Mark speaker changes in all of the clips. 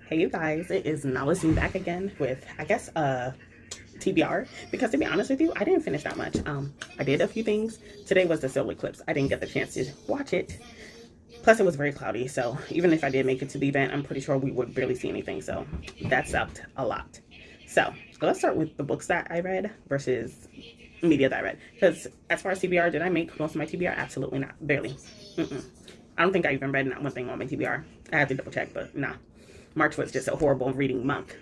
Speaker 1: Hey you guys, it is Nalissine back again with, I guess, TBR, because to be honest with you, I didn't finish that much. I did a few things. Today was the solar eclipse. I didn't get the chance to watch it. Plus, it was very cloudy, so even if I did make it to the event, I'm pretty sure we would barely see anything, so that sucked a lot. So, let's start with the books that I read versus media that I read. Because as far as TBR, did I make most of my TBR? Absolutely not. Barely. I don't think I even read not one thing on my TBR. I had to double check, but nah. March was just a horrible reading month.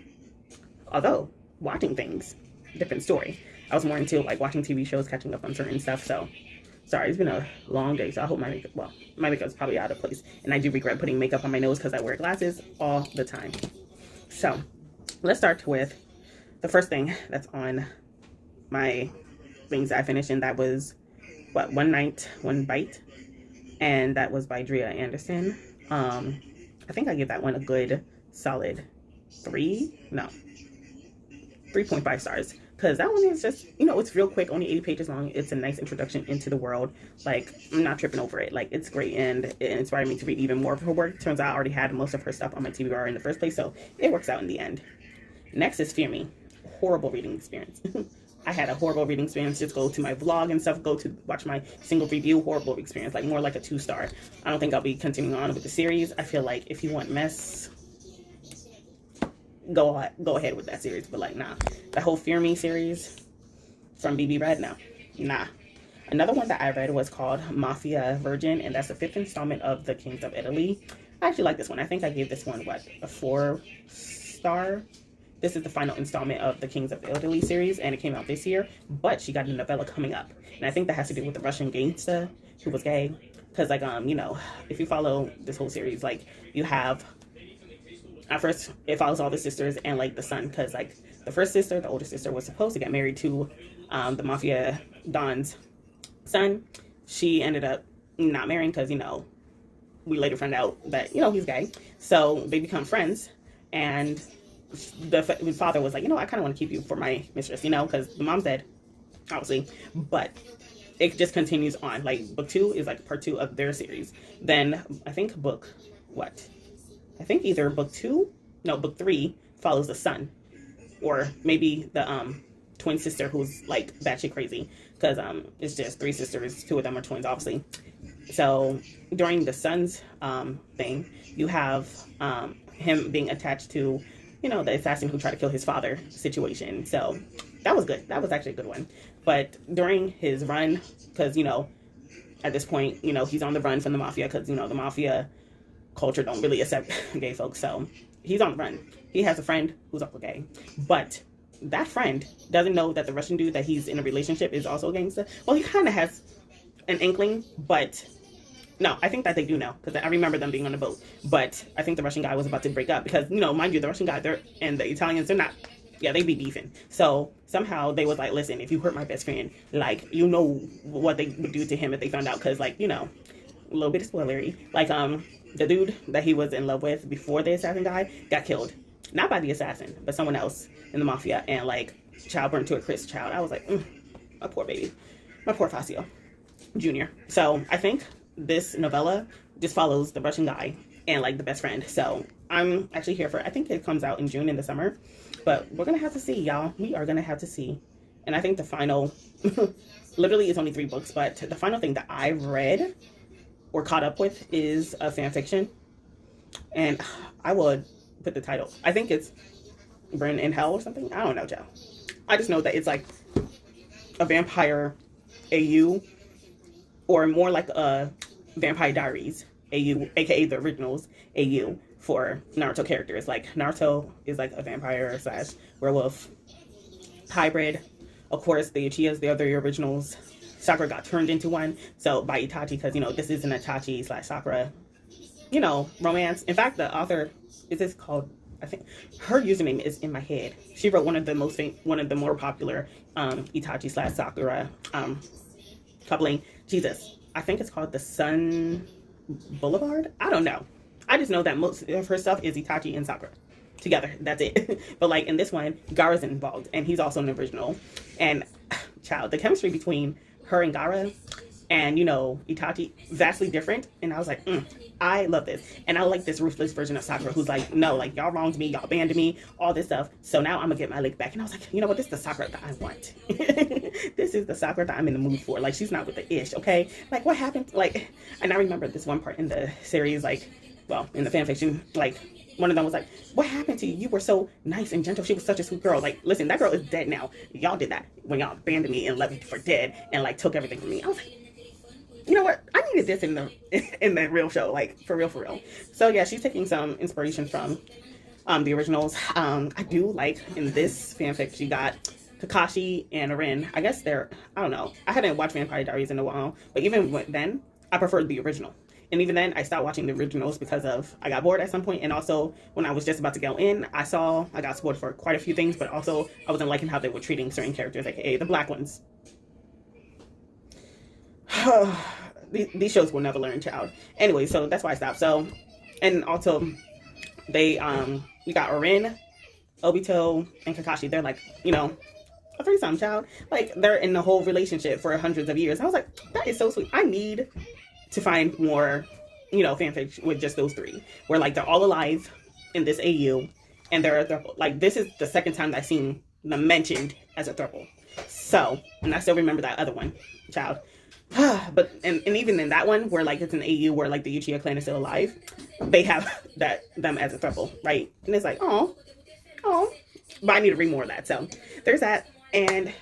Speaker 1: Although, watching things, different story. I was more into like watching TV shows, catching up on certain stuff, so sorry, it's been a long day, so I hope my makeup, well, my makeup's probably out of place. And I do regret putting makeup on my nose because I wear glasses all the time. So, let's start with the first thing that's on my things that I finished, and that was, what, One Night, One Bite? And that was by Drea Anderson. I think I give that one a good solid 3.5 stars, because that one is just, it's real quick, only 80 pages long. It's a nice introduction into the world. Like, I'm not tripping over it. Like, it's great, and it inspired me to read even more of her work. Turns out I already had most of her stuff on my TBR in the first place, so it works out in the end. Next is Fear Me. Horrible reading experience. I had a horrible reading experience. Just go to my vlog and stuff, go to watch my single review. Horrible experience, like more like a 2-star. I don't think I'll be continuing on with the series. I feel like if you want mess, go ahead with that series, but like, nah. The whole Fear Me series from BB Read, no, nah. Another one that I read was called Mafia Virgin, and that's the 5th installment of The Kings of Italy. I actually like this one. I think I gave this one, what, a 4-star? This is the final installment of the Kings of Italy series, and it came out this year, but she got a novella coming up. And I think that has to do with the Russian gangster who was gay. Because, like, if you follow this whole series, like, you have, at first, it follows all the sisters and, like, the son. Because, like, the first sister, the older sister, was supposed to get married to the Mafia Don's son. She ended up not marrying because, we later found out that, he's gay. So they become friends, and the father was like, I kind of want to keep you for my mistress, because the mom's dead, obviously, but it just continues on. Like, book 2 is like part 2 of their series. Then I think either book 3 follows the son, or maybe the twin sister who's like batshit crazy, because it's just 3 sisters, 2 of them are twins, obviously. So during the son's thing, you have him being attached to the assassin who tried to kill his father situation. So that was good. That was actually a good one. But during his run, because, at this point, he's on the run from the mafia, because, the mafia culture don't really accept gay folks. So he's on the run. He has a friend who's also gay. But that friend doesn't know that the Russian dude that he's in a relationship is also a gangster. Well, he kind of has an inkling, but no, I think that they do know, because I remember them being on the boat. But I think the Russian guy was about to break up because, mind you, the Russian guy and the Italians, they're not, they be beefing. So somehow they was like, listen, if you hurt my best friend, like, what they would do to him if they found out, because, like, a little bit of spoilery. Like, the dude that he was in love with before the assassin died got killed. Not by the assassin, but someone else in the mafia, and, like, child burned to a crisp child. I was like, my poor baby. My poor Fazio Jr. So I think this novella just follows the Russian guy and, like, the best friend. So I'm actually here for it. I think it comes out in June in the summer, but we're gonna have to see, y'all. We are gonna have to see. And I think the final literally it's only 3 books, but the final thing that I read or caught up with is a fan fiction, and I would put the title, I think it's Burn in Hell or something. I don't know, Joe. I just know that it's like a vampire AU, or more like a Vampire Diaries AU, aka the originals AU for Naruto characters. Like, Naruto is like a vampire / werewolf hybrid. Of course, the Uchihas, the other originals. Sakura got turned into one, so by Itachi, because this is an Itachi / Sakura, romance. In fact, the author, is this called, I think her username is in my head. She wrote one of the more popular Itachi / Sakura coupling. Jesus, I think it's called The Sun Boulevard. I don't know. I just know that most of her stuff is Itachi and Sakura together. That's it. But, like, in this one, Gaara's involved, and he's also an original. And child, the chemistry between her and Gaara and Itachi, vastly different. And I was like, I love this. And I like this ruthless version of Sakura who's like, no, like, y'all wronged me, y'all abandoned me, all this stuff. So now I'm gonna get my lick back. And I was like, you know what? This is the Sakura that I want. This is the Sakura that I'm in the mood for. Like, she's not with the ish, okay? Like, what happened? Like, and I remember this one part in the series, like, well, in the fanfiction, like, one of them was like, what happened to you? You were so nice and gentle. She was such a sweet girl. Like, listen, that girl is dead now. Y'all did that when y'all abandoned me and left me for dead and, like, took everything from me. I was like, you know what? I needed this in the real show, like, for real, for real. So, yeah, she's taking some inspiration from the originals. I do like, in this fanfic, she got Kakashi and Rin. I guess they're, I don't know. I hadn't watched Vampire Diaries in a while, but even then, I preferred the original. And even then, I stopped watching the originals because I got bored at some point. And also, when I was just about to go in, I got spoiled for quite a few things, but also I wasn't liking how they were treating certain characters, aka the black ones. These shows will never learn, child. Anyway, so that's why I stopped. So, and also, we got Rin, Obito, and Kakashi. They're like, you know, a threesome, child. Like, they're in the whole relationship for hundreds of years. I was like, that is so sweet. I need to find more, you know, fanfic with just those three, where like they're all alive in this AU, and they're like, this is the second time that I've seen them mentioned as a throuple. So, and I still remember that other one, child. But and even in that one, where like it's an AU where like the Uchiha clan is still alive, they have them as a throuple, right? And it's like, oh, but I need to read more of that. So there's that, and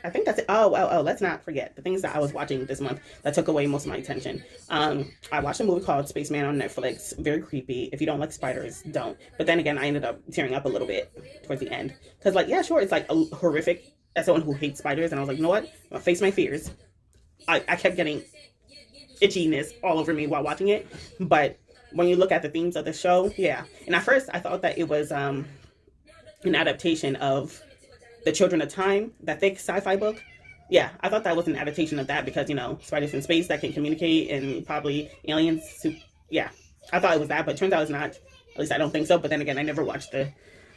Speaker 1: I think that's it. Oh, let's not forget the things that I was watching this month that took away most of my attention. I watched a movie called Spaceman on Netflix. Very creepy. If you don't like spiders, don't. But then again, I ended up tearing up a little bit towards the end. Because, like, yeah, sure, it's like horrific as someone who hates spiders. And I was like, you know what? I'm going to face my fears. I kept getting itchiness all over me while watching it. But when you look at the themes of the show, yeah. And at first, I thought that it was an adaptation of The Children of Time, that thick sci-fi book. Yeah, I thought that was an adaptation of that because, you know, spiders in space that can communicate and probably aliens. Yeah, I thought it was that, but it turns out it's not. At least I don't think so. But then again, I never watched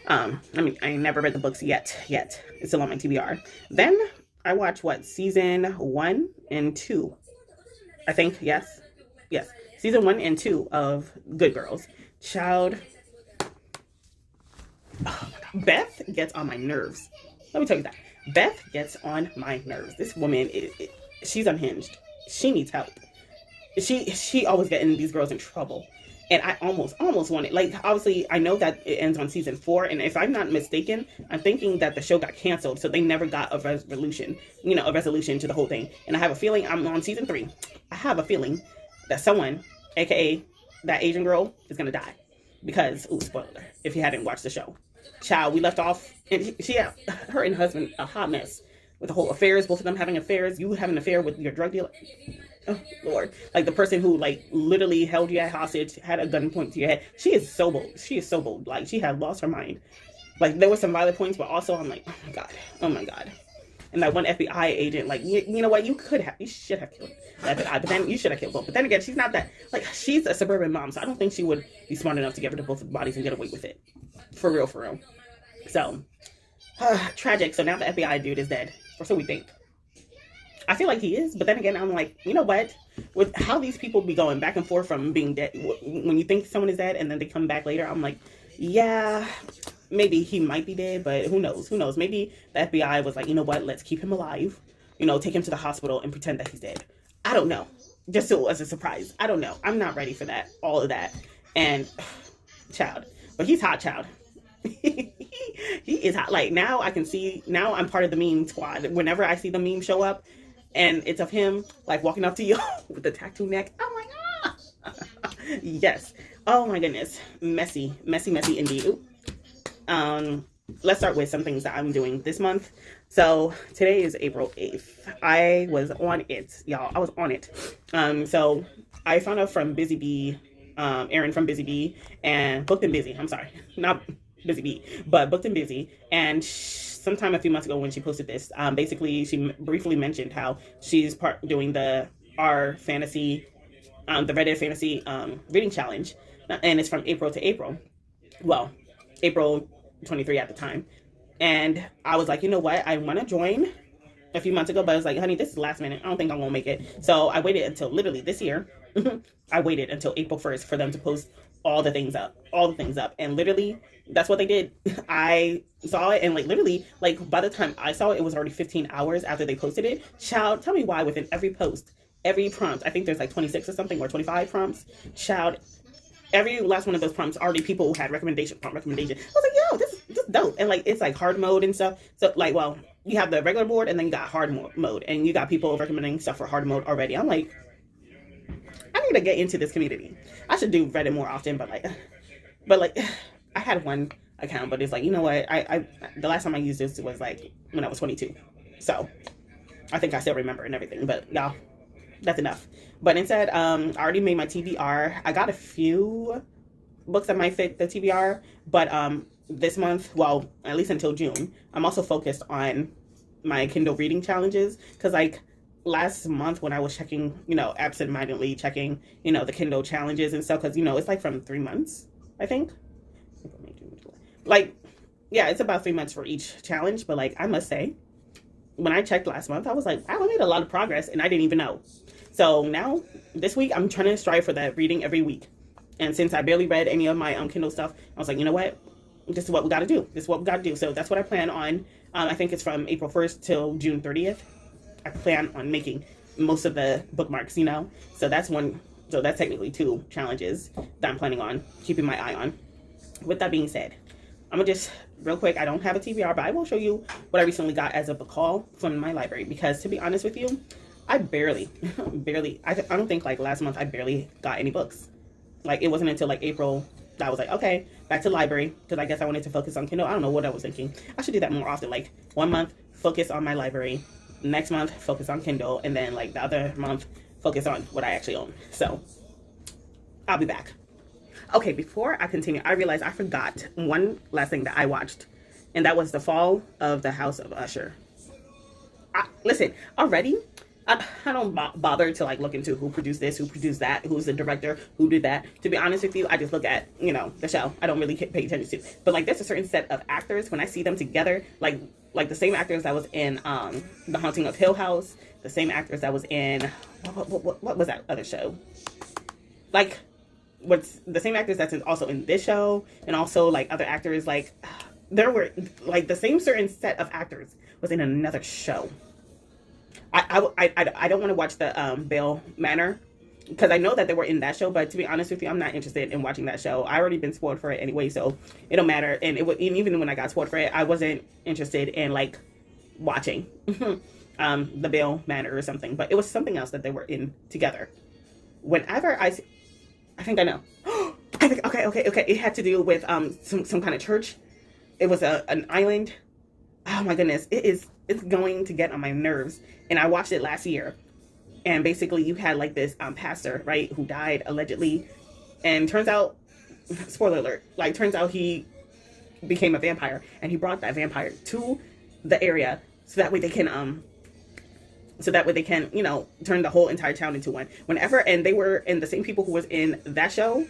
Speaker 1: I never read the books yet. It's still on my TBR. Then I watched, season 1 and 2. I think, yes. Season 1 and 2 of Good Girls. Child. Oh my God. Beth gets on my nerves. Let me tell you that. Beth gets on my nerves. This woman, she's unhinged. She needs help. She always getting these girls in trouble. And I almost want it. Like, obviously, I know that it ends on season 4. And if I'm not mistaken, I'm thinking that the show got canceled. So they never got a resolution to the whole thing. And I have a feeling I'm on season 3. I have a feeling that someone, aka that Asian girl, is going to die. Because, spoiler, if you hadn't watched the show. Child, we left off, and her and her husband, a hot mess with the whole affairs, both of them having affairs, you having an affair with your drug dealer. Oh, Lord. Like, the person who, like, literally held you at hostage, had a gun point to your head. She is so bold. Like, she had lost her mind. Like, there were some violent points, but also I'm like, oh my God. And that one FBI agent, like, you know what, you should have killed the FBI, but then you should have killed both. But then again, she's not that, like, she's a suburban mom, so I don't think she would be smart enough to get rid of both of the bodies and get away with it. For real. So, tragic. So now the FBI dude is dead, or so we think. I feel like he is, but then again, I'm like, you know what? With how these people be going back and forth from being dead, when you think someone is dead and then they come back later, I'm like, yeah, maybe he might be dead, but who knows? Maybe the FBI was like, you know what? Let's keep him alive. You know, take him to the hospital and pretend that he's dead. I don't know. Just so as a surprise. I don't know. I'm not ready for that. All of that. And, child. But he's hot, child. He is hot. Like, now I can see, now I'm part of the meme squad. Whenever I see the meme show up, and it's of him, like, walking up to you with the tattoo neck. Oh, my God. Yes. Oh, my goodness. Messy indeed. Let's start with some things that I'm doing this month. So, today is April 8th. I was on it, y'all. I was on it. So, I found out from Busy Bee, Erin from Busy Bee, and Booked and Busy. I'm sorry. Not Busy Bee, but Booked and Busy. And sometime a few months ago when she posted this, basically she briefly mentioned how she's doing the Reddit Fantasy reading challenge, and it's from April to April. Well, April 23 at the time. And I was like, you know what? I want to join a few months ago, but I was like, honey, this is last minute. I don't think I'm going to make it. So I waited until literally this year. I waited until April 1st for them to post all the things up. And literally, that's what they did. I saw it, and like literally, like by the time I saw it, it was already 15 hours after they posted it. Child, tell me why within every post, every prompt, I think there's like 26 or something, or 25 prompts. Child, every last one of those prompts already people had prompt recommendation. I was like, yo, this is dope. And like it's like hard mode and stuff. So like, well, you have the regular board and then you got hard mode, and you got people recommending stuff for hard mode already. I'm like, I need to get into this community. I should do Reddit more often, but like I had one account, but it's like, you know what? I the last time I used this was like when I was 22. So I think I still remember and everything, but no, that's enough. But instead, I already made my TBR. I got a few books that might fit the TBR, but this month, well, at least until June, I'm also focused on my Kindle reading challenges, because like last month when I was checking, absentmindedly checking, the Kindle challenges and stuff, because it's like from 3 months, I think. Like, yeah, it's about 3 months for each challenge, but like I must say, when I checked last month, I was like, I made a lot of progress and I didn't even know. So now this week I'm trying to strive for that reading every week. And since I barely read any of my Kindle stuff, I was like, you know what? This is what we got to do. This is what we got to do. So that's what I plan on. I think it's from April 1st till June 30th. I plan on making most of the bookmarks, So that's one. So that's technically 2 challenges that I'm planning on keeping my eye on. With that being said, I'm going to just real quick. I don't have a TBR, but I will show you what I recently got as a book haul from my library. Because to be honest with you, I barely, I don't think like last month I barely got any books. Like it wasn't until like April that I was like, okay, back to the library, because I guess I wanted to focus on Kindle. I don't know what I was thinking. I should do that more often. Like 1 month, focus on my library. Next month, focus on Kindle. And then like the other month, focus on what I actually own. So I'll be back. Okay, before I continue, I realized I forgot one last thing that I watched. And that was The Fall of the House of Usher. Listen, already, I don't bother to like look into who produced this, who produced that, who's the director, who did that. To be honest with you, I just look at, the show. I don't really pay attention to. But like there's a certain set of actors, when I see them together, like the same actors that was in The Haunting of Hill House, the same actors that was in, what was that other show? Like, what's the same actors that's also in this show, and also like other actors, like there were like the same certain set of actors was in another show. I don't want to watch the Bale Manor, because I know that they were in that show, but to be honest with you, I'm not interested in watching that show. I already been spoiled for it anyway, so it don't matter. And even when I got spoiled for it, I wasn't interested in like watching the Bale Manor or something. But it was something else that they were in together. Whenever I think I know. I think okay. It had to do with some kind of church. It was an island. Oh my goodness, it's going to get on my nerves. And I watched it last year. And basically you had like this pastor, right, who died allegedly. And turns out, spoiler alert, like turns out he became a vampire, and he brought that vampire to the area so that way they can turn the whole entire town into one. And they were, and the same people who was in that show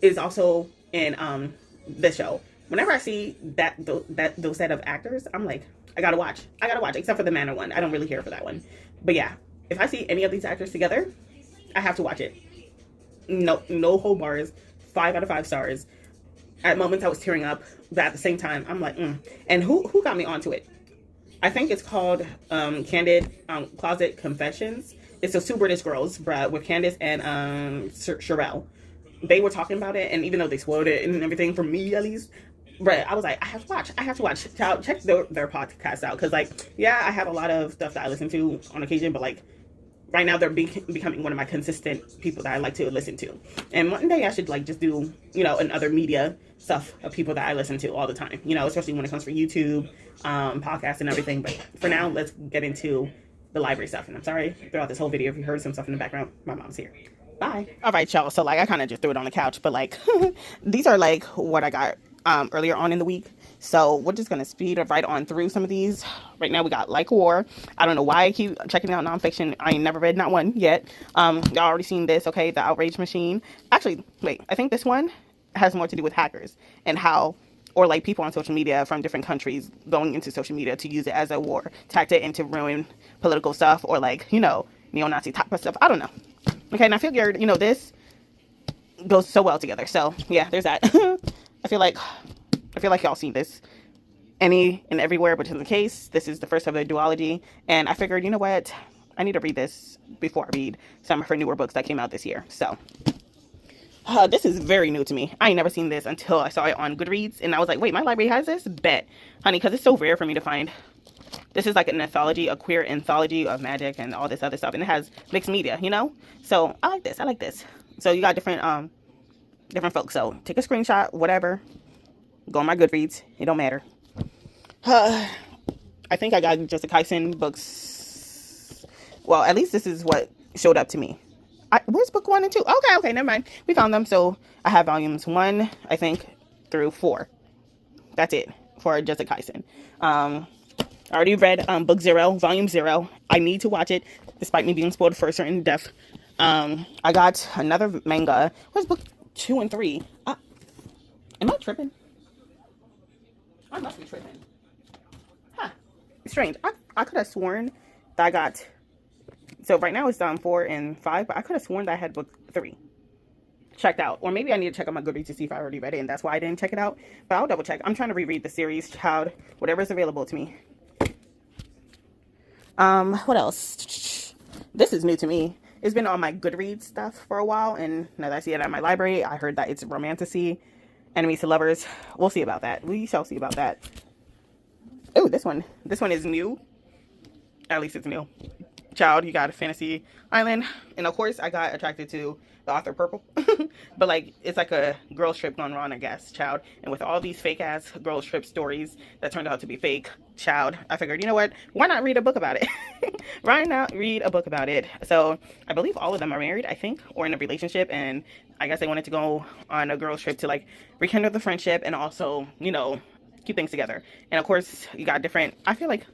Speaker 1: is also in this show. Whenever I see those set of actors, I'm like, I gotta watch, except for the Manor one. I don't really care for that one. But yeah, if I see any of these actors together, I have to watch it. No whole bars, 5 out of 5 stars. At moments I was tearing up, but at the same time, I'm like, And who got me onto it? I think it's called Candid Closet Confessions. It's those 2 British girls, with Candace and Sherelle. They were talking about it, and even though they spoiled it and everything, for me at least, I was like, I have to watch. Check their podcast out, because like, yeah, I have a lot of stuff that I listen to on occasion, but like right now they're becoming one of my consistent people that I like to listen to. And one day I should like just do another media stuff of people that I listen to all the time, especially when it comes for YouTube, podcasts and everything. But for now, let's get into the library stuff. And I'm sorry throughout this whole video if you heard some stuff in the background. My mom's here. Bye. All right, y'all. So like I kind of just threw it on the couch, but like these are like what I got earlier on in the week. So we're just gonna speed right on through some of these. Right now we got Like War. I don't know why I keep checking out nonfiction. I ain't never read not one yet. Y'all already seen this, okay? The Outrage Machine. Actually, wait, I think this one has more to do with hackers and how, or like people on social media from different countries going into social media to use it as a war tactic and to ruin political stuff, or like, neo-Nazi type of stuff. I don't know. Okay, and I figured, this goes so well together. So yeah, there's that. I feel like y'all seen this any and everywhere, but in the case, this is the first of a duology, and I figured, you know what, I need to read this before I read some of her newer books that came out this year. So this is very new to me. I ain't never seen this until I saw it on Goodreads, and I was like, wait, my library has this? Bet, honey, because it's so rare for me to find. This is like an anthology, a queer anthology of magic and all this other stuff, and it has mixed media, So I like this. I like this. So you got different folks. So take a screenshot, whatever. Go on my Goodreads. It don't matter. I think I got Jessica Kyson books. Well, at least this is what showed up to me. Where's book 1 and 2? Okay, never mind. We found them. So I have volumes 1, I think, through 4. That's it for Jessica Kyson. I already read book 0, volume 0. I need to watch it, despite me being spoiled for a certain death. I got another manga. Where's book 2 and 3? Am I tripping? I must be tripping. Huh. Strange. I could have sworn that I got... So right now it's 4 and 5, but I could have sworn that I had book 3 checked out. Or maybe I need to check out my Goodreads to see if I already read it, and that's why I didn't check it out. But I'll double check. I'm trying to reread the series, child. Whatever is available to me. What else? This is new to me. It's been on my Goodreads stuff for a while, and now that I see it at my library, I heard that it's romantasy, enemies to lovers. We'll see about that. We shall see about that. Oh, this one is new. At least it's new. Child, you got a fantasy island, and of course I got attracted to the author Purple. But like, it's like a girls trip gone wrong, I guess, child. And with all these fake ass girls trip stories that turned out to be fake, child, I figured, you know what, why not read a book about it? Why not read a book about it? So I believe all of them are married, I think, or in a relationship, and I guess they wanted to go on a girls trip to like rekindle the friendship and also, keep things together. And of course you got different, I feel like,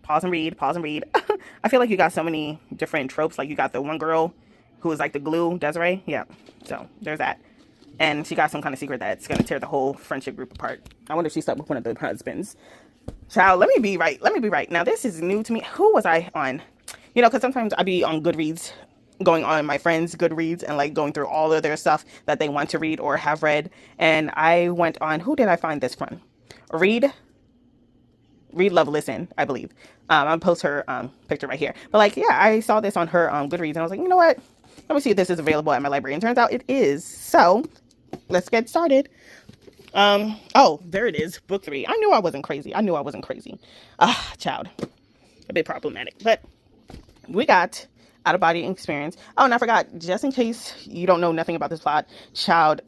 Speaker 1: pause and read. I feel like you got so many different tropes. Like you got the one girl who is like the glue, Desiree. Yeah. So there's that. And she got some kind of secret that's going to tear the whole friendship group apart. I wonder if she slept with one of the husbands. Child, let me be right. Now this is new to me. Who was I on? Because sometimes I be on Goodreads, going on my friends' Goodreads and like going through all of their stuff that they want to read or have read. And I went on, who did I find this from? Read, Love, Listen, I believe. I'll post her picture right here. But like, yeah, I saw this on her Goodreads, and I was like, you know what? Let me see if this is available at my library. And turns out it is. So let's get started. Oh, there it is. Book 3. I knew I wasn't crazy. Child. A bit problematic. But we got Out of Body Experience. Oh, and I forgot, just in case you don't know nothing about this plot, child,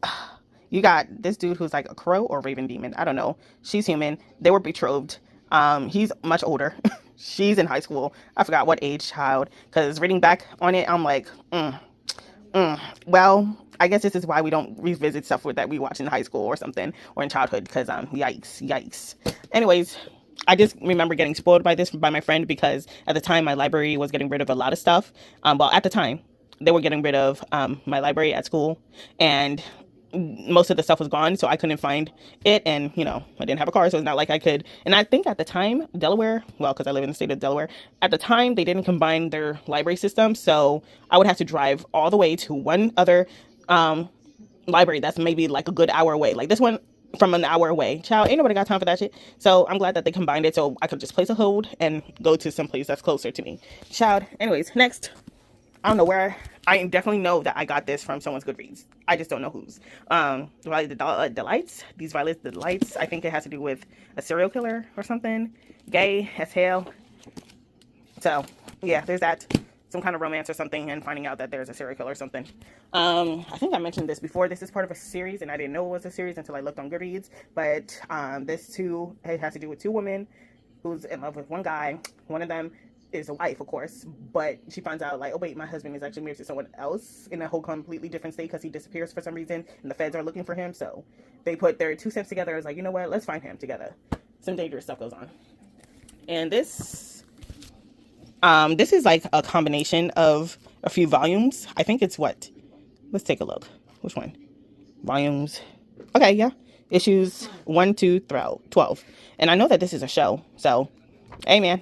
Speaker 1: you got this dude who's like a crow or raven demon. I don't know. She's human. They were betrothed. He's much older. She's in high school. I forgot what age, child, because reading back on it, I'm like, well, I guess this is why we don't revisit stuff that we watched in high school or something, or in childhood, because yikes. Anyways, I just remember getting spoiled by this by my friend, because at the time my library was getting rid of a lot of stuff. Well, at the time they were getting rid of my library at school, and most of the stuff was gone, so I couldn't find it. And I didn't have a car, so it's not like I could. And I think at the time, Delaware, well, because I live in the state of Delaware, at the time they didn't combine their library system, so I would have to drive all the way to one other library that's maybe like a good hour away, like this one from an hour away. Child, ain't nobody got time for that shit. So I'm glad that they combined it, so I could just place a hold and go to some place that's closer to me. Child, anyways, next. I don't know where. I definitely know that I got this from someone's Goodreads. I just don't know whose. Violet Delights. These Violet Delights. I think it has to do with a serial killer or something. Gay as hell. So, yeah, there's that. Some kind of romance or something, and finding out that there's a serial killer or something. I think I mentioned this before. This is part of a series, and I didn't know it was a series until I looked on Goodreads. But it has to do with 2 women who's in love with one guy. One of them is a wife, of course, but she finds out like, oh wait, my husband is actually married to someone else in a whole completely different state, because he disappears for some reason and the feds are looking for him. So they put their 2 cents together. It's like, you know what, let's find him together. Some dangerous stuff goes on. And this is like a combination of a few volumes. I think it's what, let's take a look. Which one? Volumes. Okay, yeah, issues 1 to 12. And I know that this is a show, so hey man,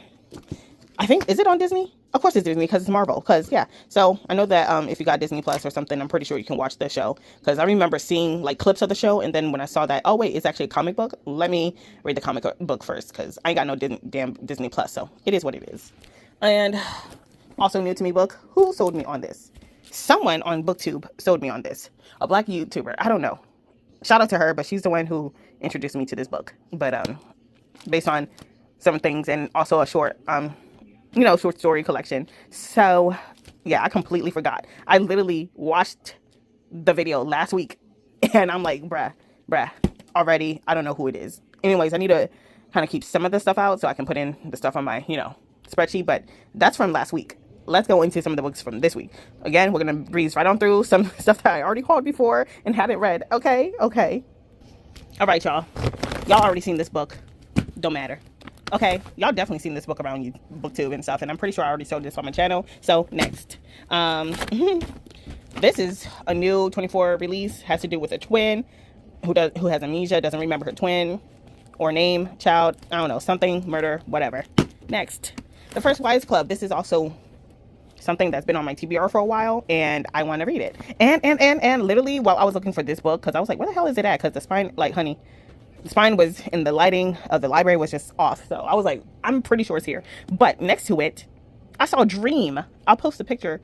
Speaker 1: I think, is it on Disney? Of course it's Disney because it's Marvel. Because, yeah. So I know that if you got Disney Plus or something, I'm pretty sure you can watch the show. Because I remember seeing like clips of the show. And then when I saw that, oh, wait, it's actually a comic book. Let me read the comic book first. Because I ain't got no damn Disney Plus. So it is what it is. And also new to me book. Who sold me on this? Someone on BookTube sold me on this. A black YouTuber. I don't know. Shout out to her. But she's the one who introduced me to this book. But based on some things and also a short short story collection. So yeah, I completely forgot. I literally watched the video last week and I'm like, bruh, already, I don't know who it is. Anyways, I need to kind of keep some of the stuff out so I can put in the stuff on my, spreadsheet, but that's from last week. Let's go into some of the books from this week. Again, we're going to breeze right on through some stuff that I already hauled before and haven't read. Okay. All right, y'all. Y'all already seen this book. Don't matter. Okay, y'all definitely seen this book around BookTube and stuff, and I'm pretty sure I already showed this on my channel. So next, this is a new 24 release. Has to do with a twin who has amnesia, doesn't remember her twin or name, child, I don't know, something, murder, whatever. Next, The First Wives Club. This is also something that's been on my TBR for a while, and I want to read it. And literally, while I was looking for this book, because I was like, where the hell is it at? Because the spine, like, honey, the spine was in the lighting of the library was just off. So I was like, I'm pretty sure it's here. But next to it, I saw Dream. I'll post a picture.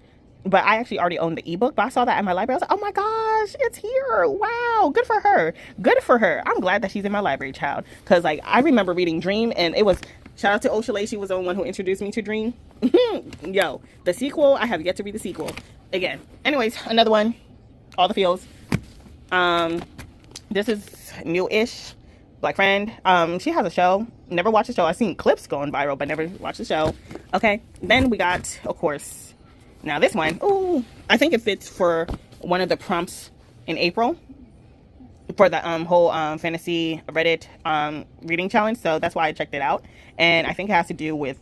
Speaker 1: But I actually already owned the ebook. But I saw that in my library. I was like, oh my gosh, it's here. Wow. Good for her. Good for her. I'm glad that she's in my library, child. Because, like, I remember reading Dream. And it was, shout out to Oshalay. She was the one who introduced me to Dream. Yo, the sequel, I have yet to read the sequel. Again. Anyways, another one. All the Feels. This is new-ish. Black friend. She has a show. Never watched the show. I've seen clips going viral, but never watched the show. Okay. Then we got, of course, now this one. Ooh, I think it fits for one of the prompts in April for the whole fantasy Reddit reading challenge. So that's why I checked it out. And I think it has to do with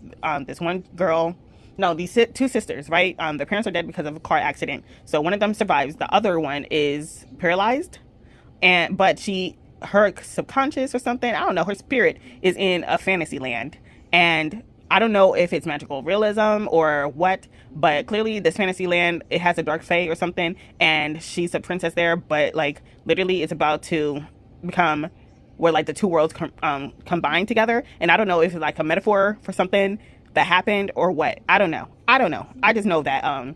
Speaker 1: this one girl. No, these two sisters, right? Their parents are dead because of a car accident. So one of them survives. The other one is paralyzed, but her subconscious or something, I don't know, her spirit is in a fantasy land, and I don't know if it's magical realism or what, but clearly this fantasy land, it has a dark fae or something, and she's a princess there, but like literally it's about to become where like the two worlds combine together, and I don't know if it's like a metaphor for something that happened or what. I don't know. I just know that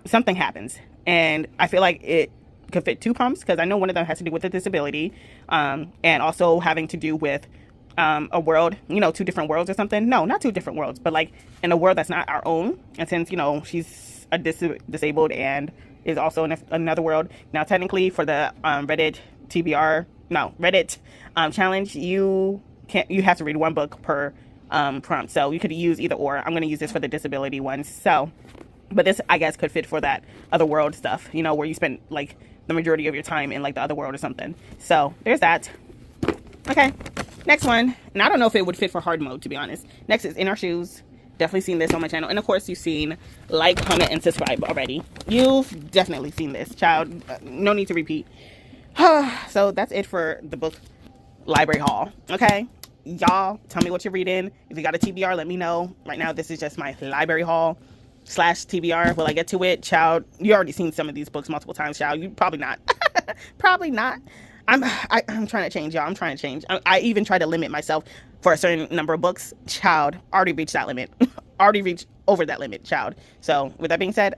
Speaker 1: something happens, and I feel like it could fit two prompts, because I know one of them has to do with a disability, and also having to do with a world, two different worlds or something. No, not two different worlds, but like in a world that's not our own. And since she's a disabled and is also in another world. Now technically for the Reddit challenge, you have to read one book per prompt, so you could use either or. I'm going to use this for the disability one. So, but this I guess could fit for that other world stuff, where you spend like the majority of your time in like the other world or something. So there's that. Okay, next one, and I don't know if it would fit for hard mode, to be honest. Next is In Our Shoes. Definitely seen this on my channel, and of course you've seen like, comment, and subscribe already. You've definitely seen this, child. No need to repeat. So that's it for the book library haul. Okay, y'all, tell me what you're reading. If you got a TBR, let me know. Right now this is just my library haul / TBR. Will I get to it, child? You already seen some of these books multiple times, child. You probably not. Probably not. I'm trying to change, y'all. I'm trying to change. I even try to limit myself for a certain number of books. Child, already reached that limit. Already reached over that limit, child. So with that being said,